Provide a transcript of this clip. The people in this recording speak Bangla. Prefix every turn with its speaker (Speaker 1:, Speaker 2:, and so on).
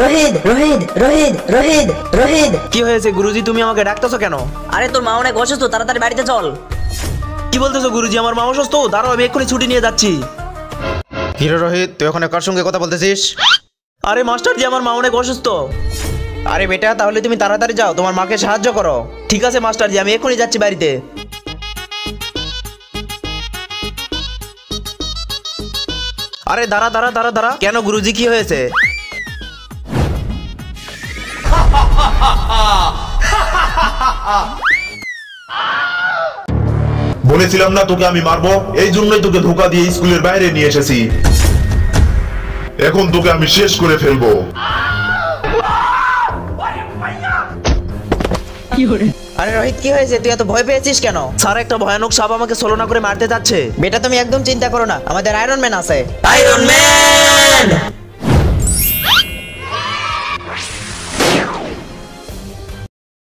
Speaker 1: রোহিত রোহিত রোহিত রোহিত রোহিত।
Speaker 2: কি হয়েছে গুরুজি, তুমি আমাকে ডাকতেছো কেন?
Speaker 1: আরে তোর মা অনেক অসুস্থ, তাড়াতাড়ি বাড়িতে চল।
Speaker 2: কি বলতেছো গুরুজি? আমার মা অসুস্থ? দাঁড়াও, আমি এক্ষুনি ছুটি নিয়ে যাচ্ছি।
Speaker 3: হিরো রোহিত, তুই ওখানে কার সঙ্গে কথা বলতেছিস?
Speaker 2: আরে মাস্টার জি, আমার মা অনেক অসুস্থ।
Speaker 3: আরে বেটা, তাহলে তুমি তাড়াতাড়ি যাও, তোমার মাকে সাহায্য করো।
Speaker 2: ঠিক আছে মাস্টার জি, আমি এক্ষুনি যাচ্ছি বাড়িতে। আরে দাঁড়া দাঁড়া দাঁড়া দাঁড়া, কেন গুরুজি কি হয়েছে?
Speaker 4: বলেছিলাম না তোকে আমি মারবো, এই জন্যই তোকে ধোকা দিয়ে স্কুলের বাইরে নিয়ে এসেছি। এখন তোকে আমি শেষ করে ফেলবো।
Speaker 3: আরে রোহিত, কি হয়েছে? তুই এত ভয় পেয়েছিস কেন?
Speaker 2: স্যার, একটা ভয়ানক সাপ আমাকে ছলনা করে মারতে যাচ্ছে।
Speaker 3: বেটা তুমি একদম চিন্তা করো না, আমাদের আয়রন ম্যান আছে।
Speaker 1: Iron man.